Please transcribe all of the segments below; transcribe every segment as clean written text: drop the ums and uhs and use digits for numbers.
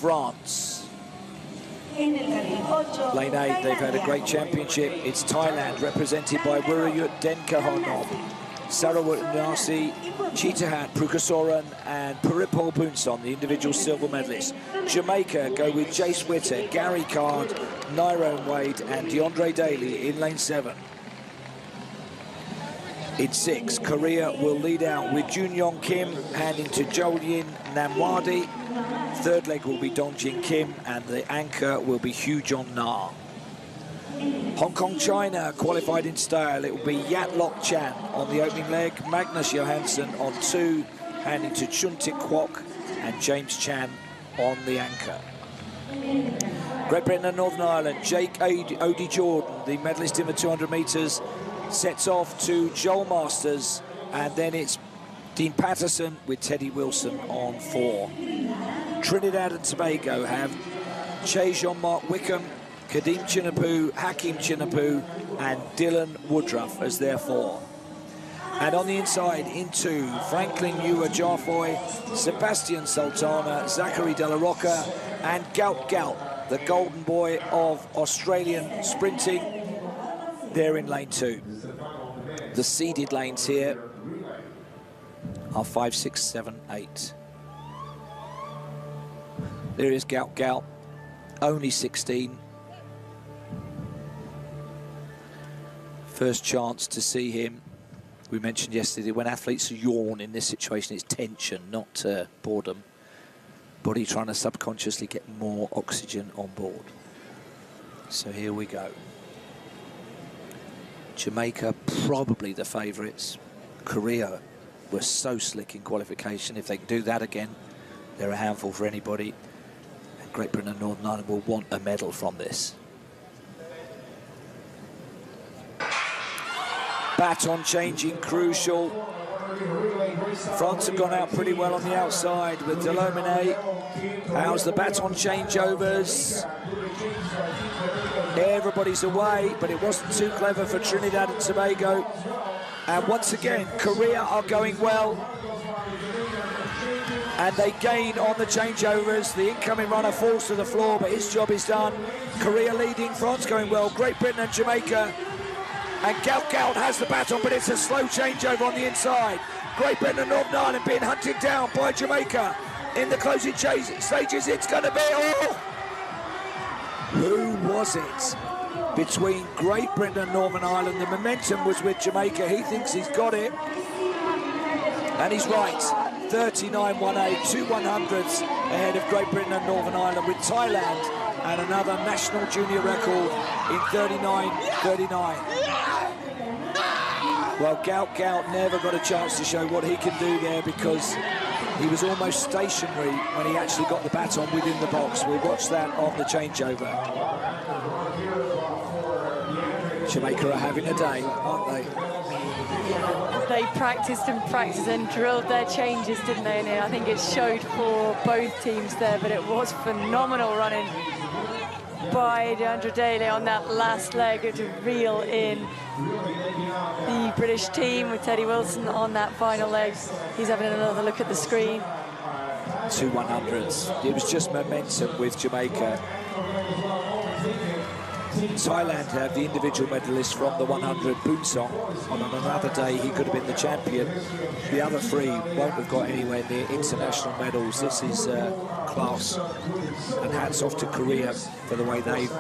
France. Lane 8, they've had a great championship. It's Thailand, represented by Wirayut Denkahonom, Sarawat Nasi, Cheetahat Prukasoran, and Puripol Bunson, the individual silver medalists. Jamaica go with Jace Witter, Gary Card, Nyrone Wade, and Deandre Daley in lane 7. In 6, Korea will lead out with Junyoung Kim, handing to Jolyin Namwadi. Third leg will be Dongjin Kim, and the anchor will be Hugjon Na. Hong Kong, China, qualified in style. It will be Yat Lok Chan on the opening leg, Magnus Johansson on 2, handing to Chun Tik Kwok, and James Chan on the anchor. Great Britain and Northern Ireland, Jake Odie Jordan, the medalist in the 200 metres, sets off to Joel Masters, and then it's Dean Patterson with Teddy Wilson on 4. Trinidad and Tobago have Che Jean-Marc Wickham, Kadeem Chinapu, Hakeem Chinapu, and Dylan Woodruff as their 4. And on the inside, into Franklin Ewa Jarfoy, Sebastian Sultana, Zachary De La Rocca, and Gout Gout, the golden boy of Australian sprinting. They're in lane 2. The seeded lanes here are 5, 6, 7, 8. There is Gout Gout, only 16. First chance to see him. We mentioned yesterday, when athletes yawn in this situation, it's tension, not boredom. Body trying to subconsciously get more oxygen on board. So here we go. Jamaica, probably the favourites. Korea were so slick in qualification. If they can do that again, they're a handful for anybody. And Great Britain and Northern Ireland will want a medal from this. Baton changing crucial. France have gone out pretty well on the outside with Delomine. How's the baton changeovers? Everybody's away, but it wasn't too clever for Trinidad and Tobago. And once again, Korea are going well. And they gain on the changeovers. The incoming runner falls to the floor, but his job is done. Korea leading, France going well. Great Britain and Jamaica. And Gout Gout has the baton, but it's a slow changeover on the inside. Great Britain and Northern Ireland being hunted down by Jamaica. In the closing stages, it's going to be... Oh! Who was it? Between Great Britain and Northern Ireland, the momentum was with Jamaica. He thinks he's got it. And he's right. 39.18, 2 100ths ahead of Great Britain and Northern Ireland, with Thailand and another national junior record in 39.39. Well, Gout Gout never got a chance to show what he can do there, because he was almost stationary when he actually got the baton within the box. We'll watch that on the changeover. Jamaica are having a day, aren't they? They practiced and drilled their changes, didn't they? And I think it showed for both teams there, but it was phenomenal running by Deandre Daley on that last leg to reel in the British team with Teddy Wilson on that final leg. He's having another look at the screen. 2 100ths. It was just momentum with Jamaica. Thailand have the individual medalist from the 100, Boonsong. On another day, he could have been the champion. The other 3 won't have got anywhere near international medals. This is class. And hats off to Korea for the way they've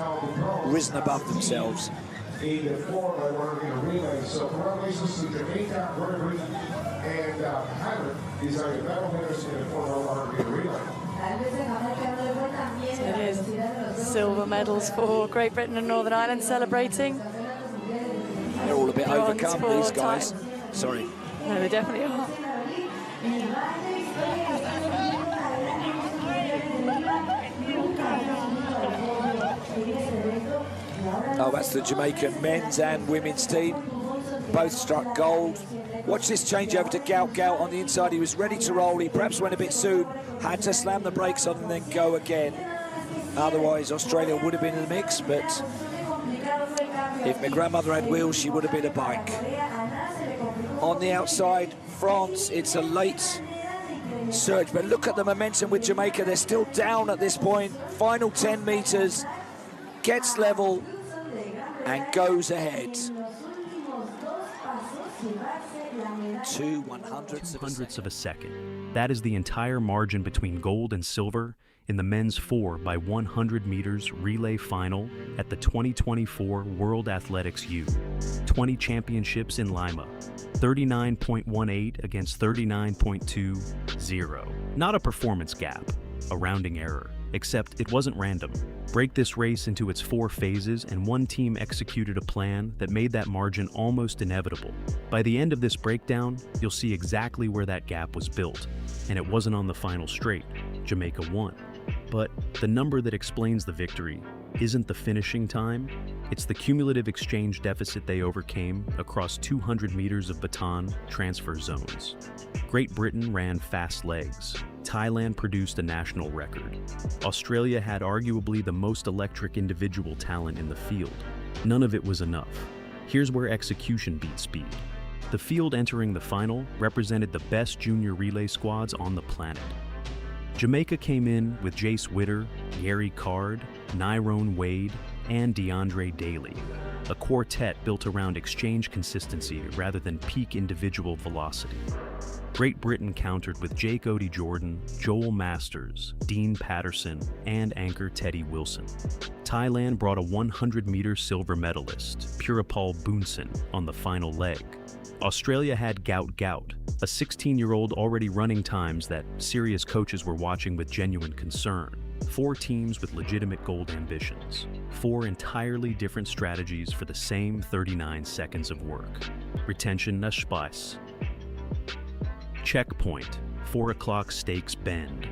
risen above themselves. And these are the medal winners in the 4x100 relay. It is silver medals for Great Britain and Northern Ireland celebrating. They're all a bit overcome, these guys. Sorry. No, they definitely are. Oh, that's the Jamaican men's and women's team. Both struck gold. Watch this change over to Gout Gout on the inside. He was ready to roll. He perhaps went a bit soon. Had to slam the brakes on and then go again. Otherwise, Australia would have been in the mix, but if my grandmother had wheels, she would have been a bike. On the outside, France, it's a late surge. But look at the momentum with Jamaica. They're still down at this point. Final 10 meters, gets level and goes ahead. 2/100ths of a second. That is the entire margin between gold and silver in the men's 4x100 meters relay final at the 2024 World Athletics U20 Championships in Lima. 39.18 against 39.20. Not a performance gap, a rounding error, except it wasn't random. Break this race into its 4 phases, and one team executed a plan that made that margin almost inevitable. By the end of this breakdown, you'll see exactly where that gap was built, and it wasn't on the final straight. Jamaica won. But the number that explains the victory isn't the finishing time, it's the cumulative exchange deficit they overcame across 200 meters of baton transfer zones. Great Britain ran fast legs. Thailand produced a national record. Australia had arguably the most electric individual talent in the field. None of it was enough. Here's where execution beat speed. The field entering the final represented the best junior relay squads on the planet. Jamaica came in with Jace Witter, Gary Card, Nyrone Wade, and Deandre Daley, a quartet built around exchange consistency rather than peak individual velocity. Great Britain countered with Jake Odie-Jordan, Joel Masters, Dean Patterson, and anchor Teddy Wilson. Thailand brought a 100-meter silver medalist, Purapal Boonson, on the final leg. Australia had Gout Gout, a 16-year-old already running times that serious coaches were watching with genuine concern. 4 teams with legitimate gold ambitions. 4 entirely different strategies for the same 39 seconds of work. Retention na spice. Checkpoint. 4 o'clock stakes bend.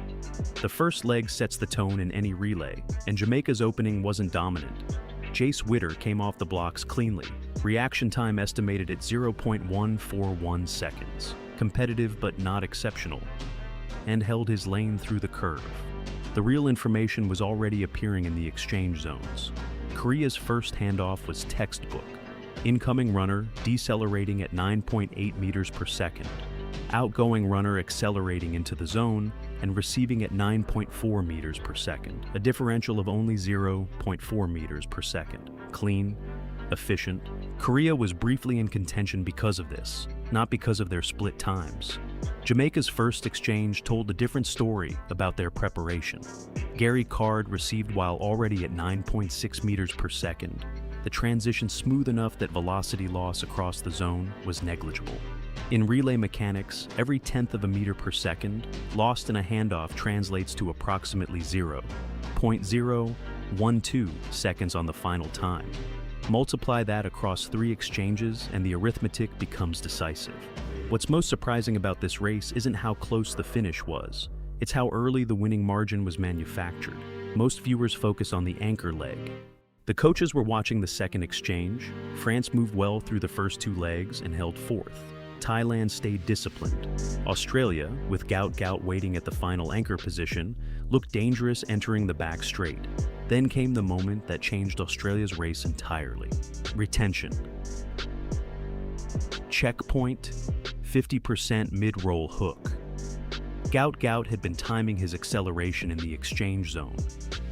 The first leg sets the tone in any relay, and Jamaica's opening wasn't dominant. Jace Witter came off the blocks cleanly, reaction time estimated at 0.141 seconds, competitive but not exceptional, and held his lane through the curve. The real information was already appearing in the exchange zones. Korea's first handoff was textbook. Incoming runner decelerating at 9.8 meters per second. Outgoing runner accelerating into the zone and receiving at 9.4 meters per second, a differential of only 0.4 meters per second. Clean, efficient. Korea was briefly in contention because of this, not because of their split times. Jamaica's first exchange told a different story about their preparation. Gary Card received while already at 9.6 meters per second. The transition smooth enough that velocity loss across the zone was negligible. In relay mechanics, every 1/10 of a meter per second lost in a handoff translates to approximately 0.012 seconds on the final time. Multiply that across 3 exchanges and the arithmetic becomes decisive. What's most surprising about this race isn't how close the finish was, it's how early the winning margin was manufactured. Most viewers focus on the anchor leg. The coaches were watching the second exchange. France moved well through the first 2 legs and held 4th. Thailand stayed disciplined. Australia, with Gout Gout waiting at the final anchor position, looked dangerous entering the back straight. Then came the moment that changed Australia's race entirely. Retention. Checkpoint, 50% mid-roll hook. Gout Gout had been timing his acceleration in the exchange zone.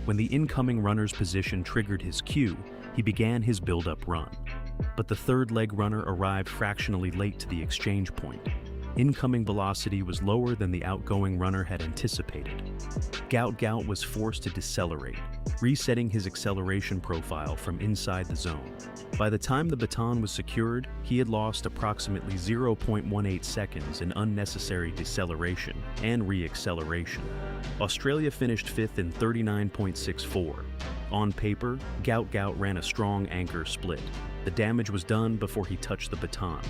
When the incoming runner's position triggered his cue, he began his build-up run. But the third leg runner arrived fractionally late to the exchange point. Incoming velocity was lower than the outgoing runner had anticipated. Gout Gout was forced to decelerate, resetting his acceleration profile from inside the zone. By the time the baton was secured, he had lost approximately 0.18 seconds in unnecessary deceleration and re-acceleration. Australia finished 5th in 39.64. On paper, Gout Gout ran a strong anchor split. The damage was done before he touched the baton.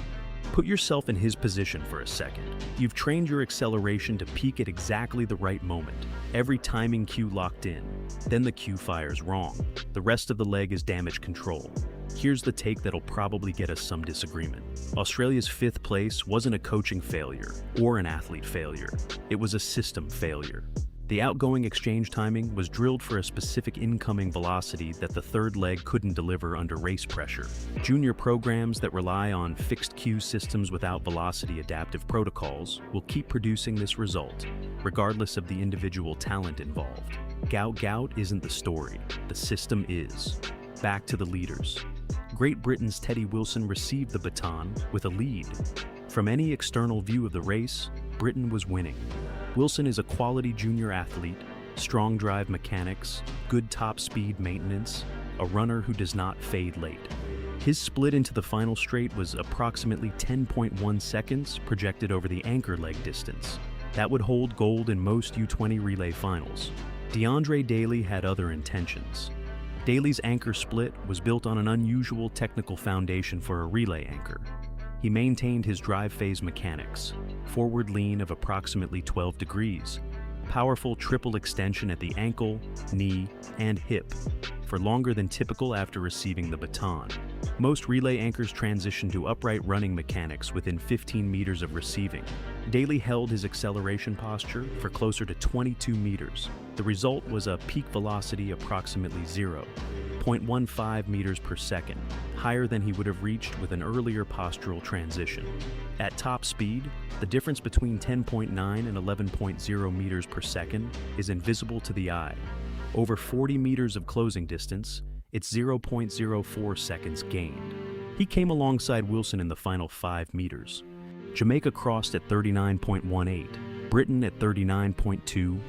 Put yourself in his position for a second. You've trained your acceleration to peak at exactly the right moment. Every timing cue locked in. Then the cue fires wrong. The rest of the leg is damage control. Here's the take that'll probably get us some disagreement. Australia's 5th place wasn't a coaching failure or an athlete failure. It was a system failure. The outgoing exchange timing was drilled for a specific incoming velocity that the third leg couldn't deliver under race pressure. Junior programs that rely on fixed cue systems without velocity adaptive protocols will keep producing this result, regardless of the individual talent involved. Gout Gout isn't the story, the system is. Back to the leaders. Great Britain's Teddy Wilson received the baton with a lead. From any external view of the race, Britain was winning. Wilson is a quality junior athlete, strong drive mechanics, good top speed maintenance, a runner who does not fade late. His split into the final straight was approximately 10.1 seconds projected over the anchor leg distance. That would hold gold in most U20 relay finals. Deandre Daley had other intentions. Daley's anchor split was built on an unusual technical foundation for a relay anchor. He maintained his drive phase mechanics, forward lean of approximately 12 degrees, powerful triple extension at the ankle, knee, and hip, for longer than typical after receiving the baton. Most relay anchors transition to upright running mechanics within 15 meters of receiving. Daley held his acceleration posture for closer to 22 meters. The result was a peak velocity approximately 0.15 meters per second, higher than he would have reached with an earlier postural transition. At top speed, the difference between 10.9 and 11.0 meters per second is invisible to the eye. Over 40 meters of closing distance, it's 0.04 seconds gained. He came alongside Wilson in the final 5 meters. Jamaica crossed at 39.18, Britain at 39.20.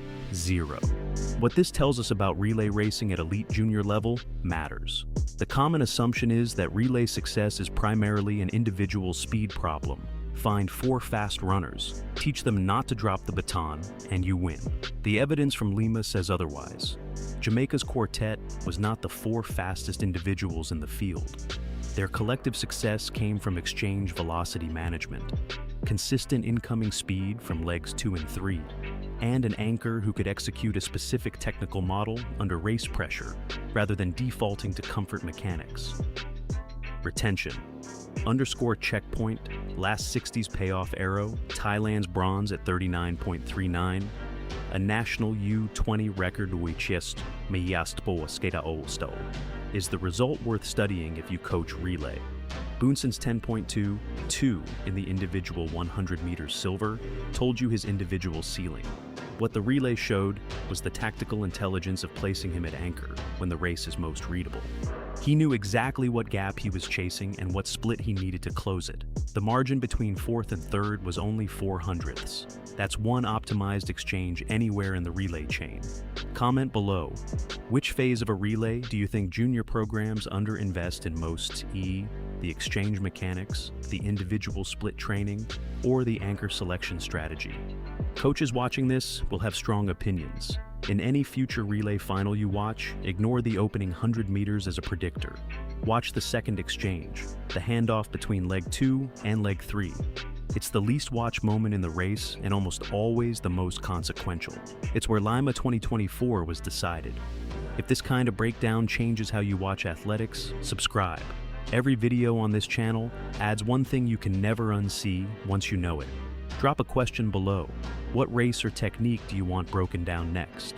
What this tells us about relay racing at elite junior level matters. The common assumption is that relay success is primarily an individual speed problem. Find 4 fast runners, teach them not to drop the baton, and you win. The evidence from Lima says otherwise. Jamaica's quartet was not the 4 fastest individuals in the field. Their collective success came from exchange velocity management, consistent incoming speed from legs 2 and 3, and an anchor who could execute a specific technical model under race pressure rather than defaulting to comfort mechanics. Retention. Underscore checkpoint, last 60s payoff arrow, Thailand's bronze at 39.39, a national U20 record is the result worth studying if you coach relay. Boonson's 10.22 in the individual 100 meters silver told you his individual ceiling. What the relay showed was the tactical intelligence of placing him at anchor when the race is most readable. He knew exactly what gap he was chasing and what split he needed to close it. The margin between 4th and 3rd was only 4 hundredths. That's one optimized exchange anywhere in the relay chain. Comment below, which phase of a relay do you think junior programs underinvest in most, the exchange mechanics, the individual split training, or the anchor selection strategy? Coaches watching this will have strong opinions. In any future relay final you watch, ignore the opening 100 meters as a predictor. Watch the second exchange, the handoff between leg 2 and leg 3. It's the least watched moment in the race and almost always the most consequential. It's where Lima 2024 was decided. If this kind of breakdown changes how you watch athletics, subscribe. Every video on this channel adds one thing you can never unsee once you know it. Drop a question below. What race or technique do you want broken down next?